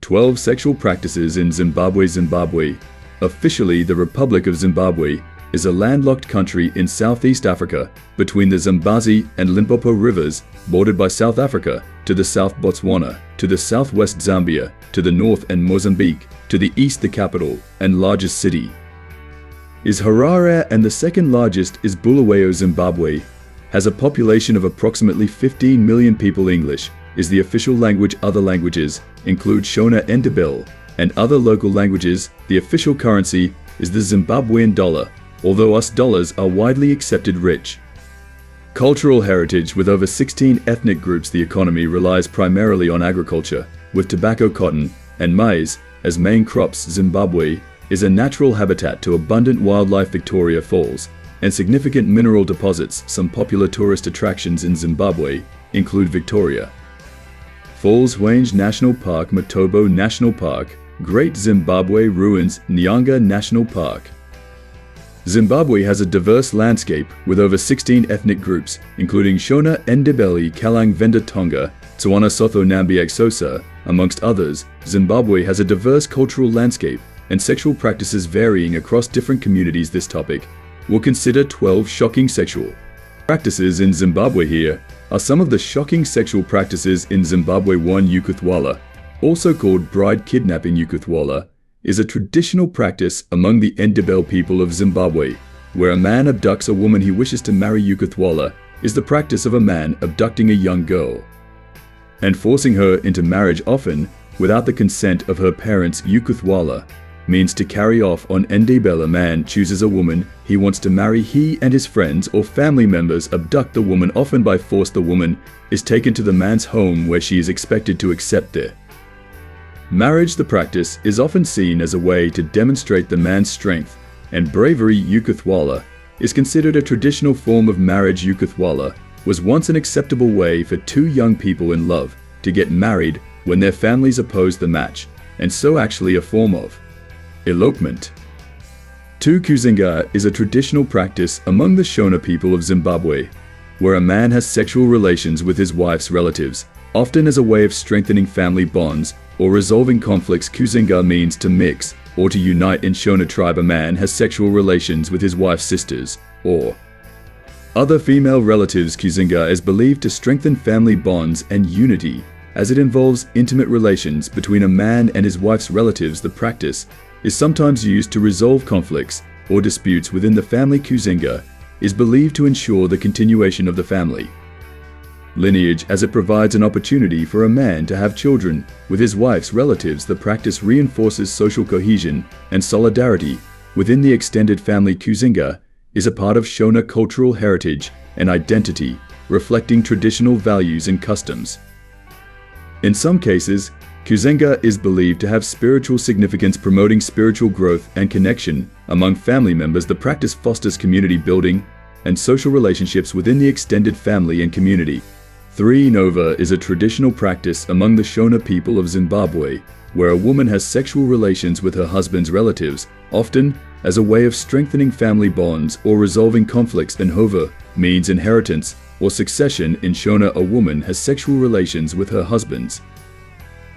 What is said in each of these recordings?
12 Sexual Practices in Zimbabwe. Zimbabwe, officially the Republic of Zimbabwe, is a landlocked country in Southeast Africa between the Zambezi and Limpopo rivers, bordered by South Africa, to the south Botswana, to the southwest Zambia, to the north and Mozambique, to the east the capital and largest city is Harare, and the second largest is Bulawayo. Zimbabwe has a population of approximately 15 million people. English is the official language. Other languages include Shona and Ndebele, and other local languages. The official currency is the Zimbabwean dollar, although US dollars are widely accepted. Rich cultural heritage with over 16 ethnic groups. The economy relies primarily on agriculture, with tobacco, cotton, and maize as main crops. Zimbabwe is a natural habitat to abundant wildlife. Victoria Falls and significant mineral deposits. Some popular tourist attractions in Zimbabwe include Victoria Falls, Hwange National Park, Matobo National Park, Great Zimbabwe Ruins, Nyanga National Park. Zimbabwe has a diverse landscape with over 16 ethnic groups, including Shona, Ndebele, Kalang, Venda, Tonga, Tswana, Sotho, Nambiak, Xhosa, amongst others. Zimbabwe has a diverse cultural landscape and sexual practices varying across different communities. This topic will consider 12 shocking sexual practices in Zimbabwe. Here are some of the shocking sexual practices in Zimbabwe. 1. Youkuthwala, also called bride kidnapping. Youkuthwala is a traditional practice among the Ndebele people of Zimbabwe, where a man abducts a woman he wishes to marry. Youkuthwala is the practice of a man abducting a young girl and forcing her into marriage, often without the consent of her parents. Youkuthwala means to carry off on Ndebele. A man chooses a woman he wants to marry. He and his friends or family members abduct the woman, often by force. The woman is taken to the man's home, where she is expected to accept their marriage. The practice is often seen as a way to demonstrate the man's strength and bravery. Youkuthwala is considered a traditional form of marriage. Youkuthwala was once an acceptable way for two young people in love to get married when their families opposed the match, and so actually a form of elopement. 2. Kuzinga is a traditional practice among the Shona people of Zimbabwe, where a man has sexual relations with his wife's relatives, often as a way of strengthening family bonds or resolving conflicts. Kuzinga means to mix or to unite. In Shona tribe, a man has sexual relations with his wife's sisters or other female relatives. Kuzinga is believed to strengthen family bonds and unity, as it involves intimate relations between a man and his wife's relatives. The practice is sometimes used to resolve conflicts or disputes within the family. Kuzinga is believed to ensure the continuation of the family lineage, as it provides an opportunity for a man to have children with his wife's relatives. The practice reinforces social cohesion and solidarity within the extended family. Kuzinga is a part of Shona cultural heritage and identity, reflecting traditional values and customs. In some cases, Kuzinga is believed to have spiritual significance, promoting spiritual growth and connection among family members. The practice fosters community building and social relationships within the extended family and community. 3. Nova is a traditional practice among the Shona people of Zimbabwe, where a woman has sexual relations with her husband's relatives, often as a way of strengthening family bonds or resolving conflicts. Nova means inheritance or succession. In Shona, a woman has sexual relations with her husband's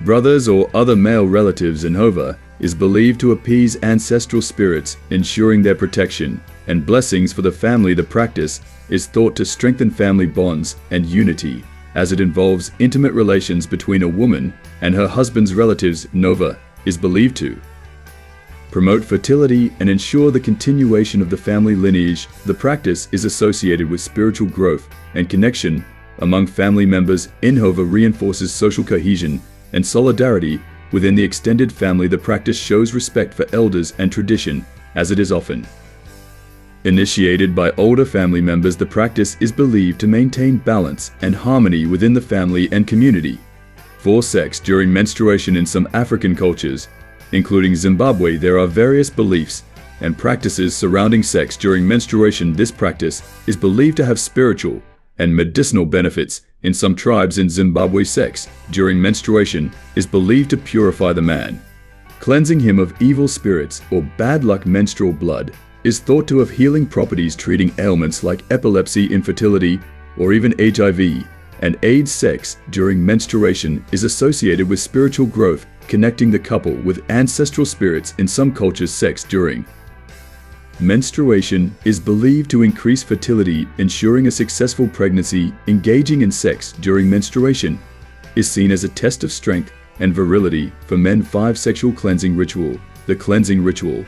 brothers or other male relatives. Nova is believed to appease ancestral spirits, ensuring their protection and blessings for the family. The practice is thought to strengthen family bonds and unity, as it involves intimate relations between a woman and her husband's relatives. Nova is believed to promote fertility and ensure the continuation of the family lineage. The practice is associated with spiritual growth and connection among family members. Nova reinforces social cohesion and solidarity within the extended family. The practice shows respect for elders and tradition, as it is often initiated by older family members. The practice is believed to maintain balance and harmony within the family and community. 4. Sex during menstruation. In some African cultures, including Zimbabwe, there are various beliefs and practices surrounding sex during menstruation. This practice is believed to have spiritual and medicinal benefits. In some tribes in Zimbabwe, sex during menstruation is believed to purify the man, cleansing him of evil spirits or bad luck. Menstrual blood is thought to have healing properties, treating ailments like epilepsy, infertility, or even HIV and AIDS. Sex during menstruation is associated with spiritual growth connecting the couple with ancestral spirits. In some cultures, sex during menstruation is believed to increase fertility, ensuring a successful pregnancy. Engaging in sex during menstruation is seen as a test of strength and virility. For men, 5 sexual cleansing ritual. The cleansing ritual,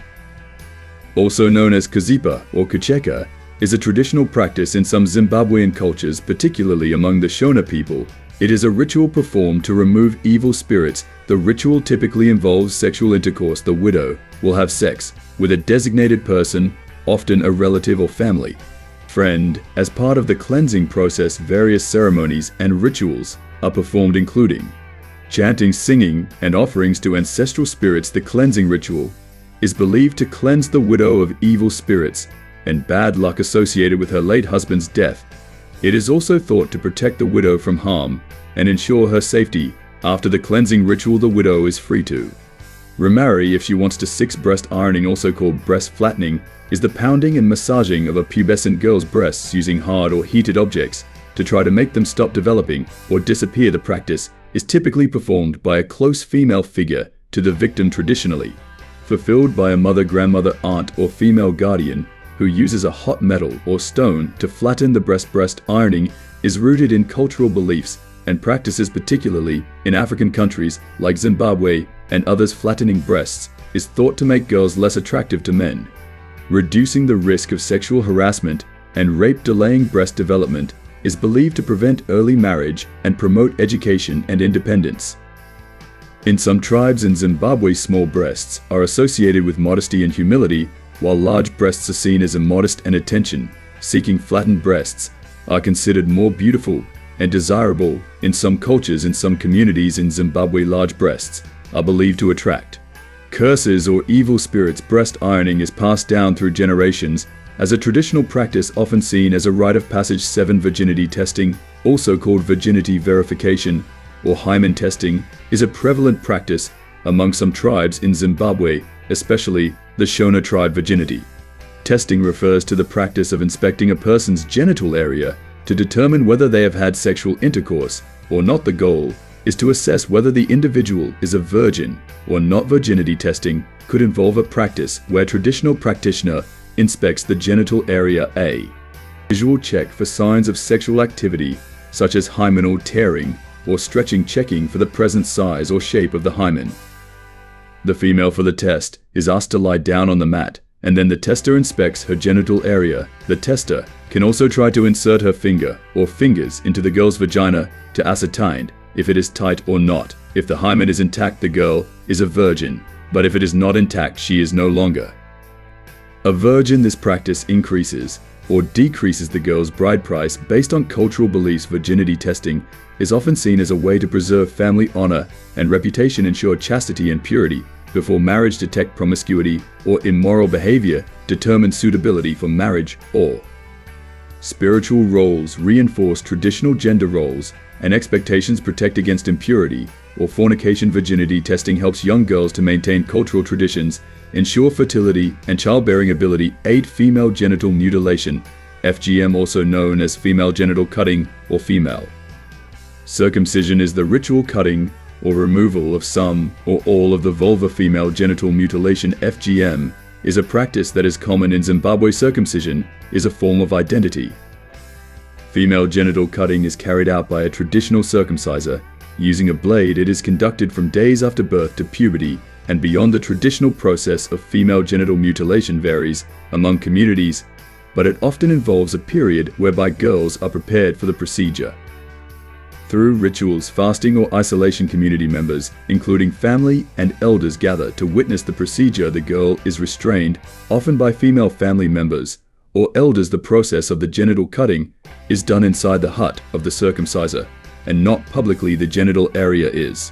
also known as kuzipa or kucheka, is a traditional practice in some Zimbabwean cultures, particularly among the Shona people. It is a ritual performed to remove evil spirits. The ritual typically involves sexual intercourse. The widow will have sex with a designated person, often a relative or family friend. As part of the cleansing process, various ceremonies and rituals are performed, including chanting, singing, and offerings to ancestral spirits. The cleansing ritual is believed to cleanse the widow of evil spirits and bad luck associated with her late husband's death. It is also thought to protect the widow from harm and ensure her safety. After the cleansing ritual, the widow is free to remarry if she wants to. 6 breast ironing, also called breast flattening, is the pounding and massaging of a pubescent girl's breasts using hard or heated objects to try to make them stop developing or disappear. The practice is typically performed by a close female figure to the victim, traditionally fulfilled by a mother, grandmother, aunt, or female guardian who uses a hot metal or stone to flatten the breast. Breast ironing is rooted in cultural beliefs and practices, particularly in African countries like Zimbabwe and others. Flattening breasts is thought to make girls less attractive to men, reducing the risk of sexual harassment and rape. Delaying breast development is believed to prevent early marriage and promote education and independence. In some tribes in Zimbabwe, small breasts are associated with modesty and humility, while large breasts are seen as immodest and attention-seeking. Flattened breasts are considered more beautiful and desirable in some cultures. In some communities in Zimbabwe, large breasts are believed to attract curses or evil spirits. Breast ironing is passed down through generations as a traditional practice, often seen as a rite of passage. 7 virginity testing, also called virginity verification or hymen testing, is a prevalent practice among some tribes in Zimbabwe, especially the Shona tribe. Virginity testing refers to the practice of inspecting a person's genital area to determine whether they have had sexual intercourse or not. The goal is to assess whether the individual is a virgin or not. Virginity testing could involve a practice where traditional practitioner inspects the genital area, a visual check for signs of sexual activity such as hymenal tearing or stretching, checking for the present size or shape of the hymen. The female for the test is asked to lie down on the mat, and then the tester inspects her genital area. The tester can also try to insert her finger or fingers into the girl's vagina to ascertain if it is tight or not. If the hymen is intact, the girl is a virgin, but if it is not intact, she is no longer a virgin. This practice increases or decreases the girl's bride price based on cultural beliefs. Virginity testing is often seen as a way to preserve family honor and reputation, ensure chastity and purity before marriage, detect promiscuity or immoral behavior, determine suitability for marriage, or spiritual roles, reinforce traditional gender roles and expectations, protect against impurity or fornication. Virginity testing helps young girls to maintain cultural traditions, ensure fertility and childbearing ability, aid female genital mutilation, FGM, also known as female genital cutting or female circumcision, is the ritual cutting or removal of some or all of the vulva. Female genital mutilation, FGM, is a practice that is common in Zimbabwe. Circumcision is a form of identity. Female genital cutting is carried out by a traditional circumciser using a blade. It is conducted from days after birth to puberty and beyond. The traditional process of female genital mutilation varies among communities, but it often involves a period whereby girls are prepared for the procedure. Through rituals, fasting or isolation, community members, including family and elders, gather to witness the procedure. The girl is restrained, often by female family members or elders. The process of the genital cutting is done inside the hut of the circumciser and not publicly. The genital area is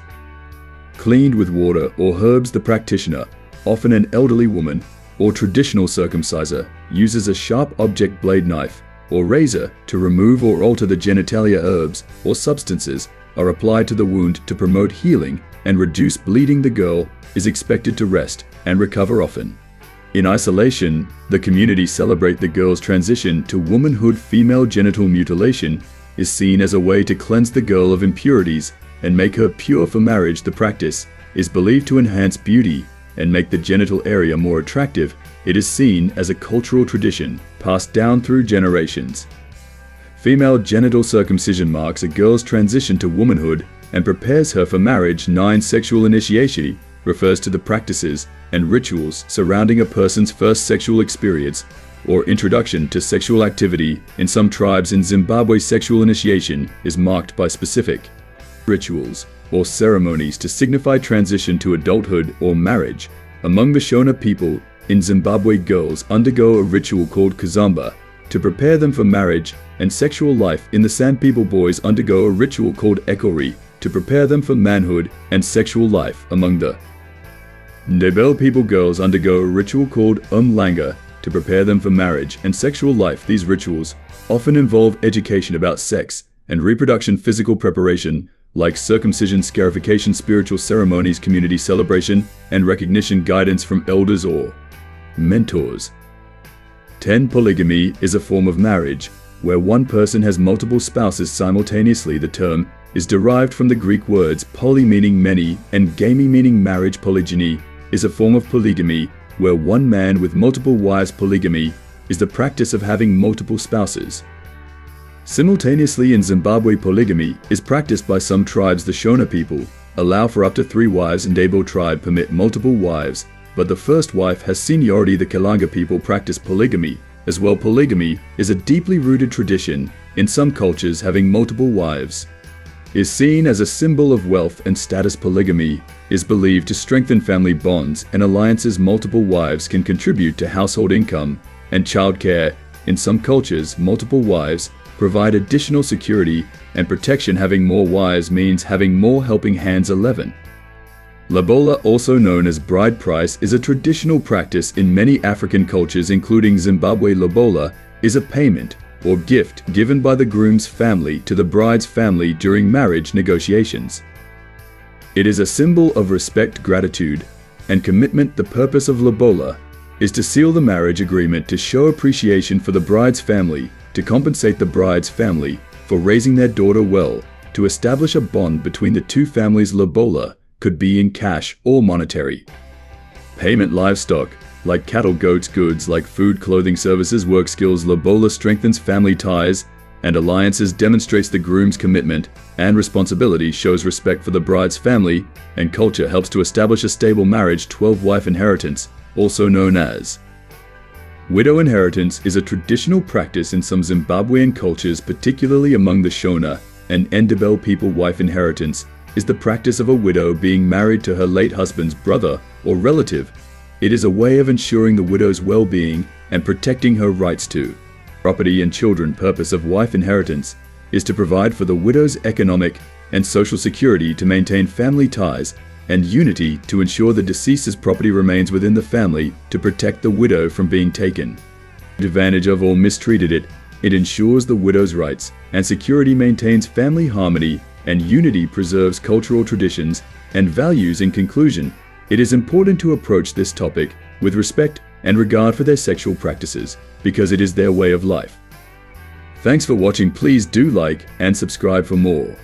cleaned with water or herbs. The practitioner, often an elderly woman or traditional circumciser, uses a sharp object, blade, knife, or razor to remove or alter the genitalia. Herbs or substances are applied to the wound to promote healing and reduce bleeding. The girl is expected to rest and recover often. In isolation, the community celebrate the girl's transition to womanhood. Female genital mutilation is seen as a way to cleanse the girl of impurities and make her pure for marriage. The practice is believed to enhance beauty and make the genital area more attractive, it is seen as a cultural tradition passed down through generations. Female genital circumcision marks a girl's transition to womanhood and prepares her for marriage. 9. Sexual initiation refers to the practices and rituals surrounding a person's first sexual experience or introduction to sexual activity. In some tribes in Zimbabwe, sexual initiation is marked by specific rituals or ceremonies to signify transition to adulthood or marriage. Among the Shona people in Zimbabwe, girls undergo a ritual called kuzamba to prepare them for marriage and sexual life. In the San people, boys undergo a ritual called ekori to prepare them for manhood and sexual life. Among the Ndebele people, girls undergo a ritual called umlanga to prepare them for marriage and sexual life. These rituals often involve education about sex and reproduction, physical preparation like circumcision, scarification, spiritual ceremonies, community celebration, and recognition, guidance from elders or mentors. 10. Polygamy is a form of marriage where one person has multiple spouses simultaneously. The term is derived from the Greek words poly meaning many and gamy meaning marriage. Polygyny is a form of polygamy where one man with multiple wives. Polygamy is the practice of having multiple spouses simultaneously. In Zimbabwe, polygamy is practiced by some tribes. The Shona people allow for up to 3 wives, and Ndebele tribe permit multiple wives, but the first wife has seniority. The Kalanga people practice polygamy as well. Polygamy is a deeply rooted tradition in some cultures. Having multiple wives is seen as a symbol of wealth and status. Polygamy is believed to strengthen family bonds and alliances. Multiple wives can contribute to household income and childcare. In some cultures, multiple wives provide additional security and protection. Having more wives means having more helping hands. 11. Lobola, also known as bride price, is a traditional practice in many African cultures, including Zimbabwe. Lobola is a payment or gift given by the groom's family to the bride's family during marriage negotiations. It is a symbol of respect, gratitude, and commitment. The purpose of lobola is to seal the marriage agreement, to show appreciation for the bride's family, to compensate the bride's family for raising their daughter well, to establish a bond between the two families. Lobola could be in cash or monetary payment. Livestock like cattle, goats, goods like food, clothing, services, work skills. Lobola strengthens family ties and alliances, demonstrates the groom's commitment and responsibility, shows respect for the bride's family and culture, helps to establish a stable marriage. 12. Wife inheritance, also known as widow inheritance, is a traditional practice in some Zimbabwean cultures, particularly among the Shona and Ndebele people. Wife inheritance is the practice of a widow being married to her late husband's brother or relative. It is a way of ensuring the widow's well-being and protecting her rights to property and children. Purpose of wife inheritance is to provide for the widow's economic and social security, to maintain family ties and unity, to ensure the deceased's property remains within the family, to protect the widow from being taken advantage of or mistreated. It ensures the widow's rights and security, maintains family harmony and unity, preserves cultural traditions and values. In conclusion, it is important to approach this topic with respect and regard for their sexual practices, because it is their way of life. Thanks for watching. Please do like and subscribe for more.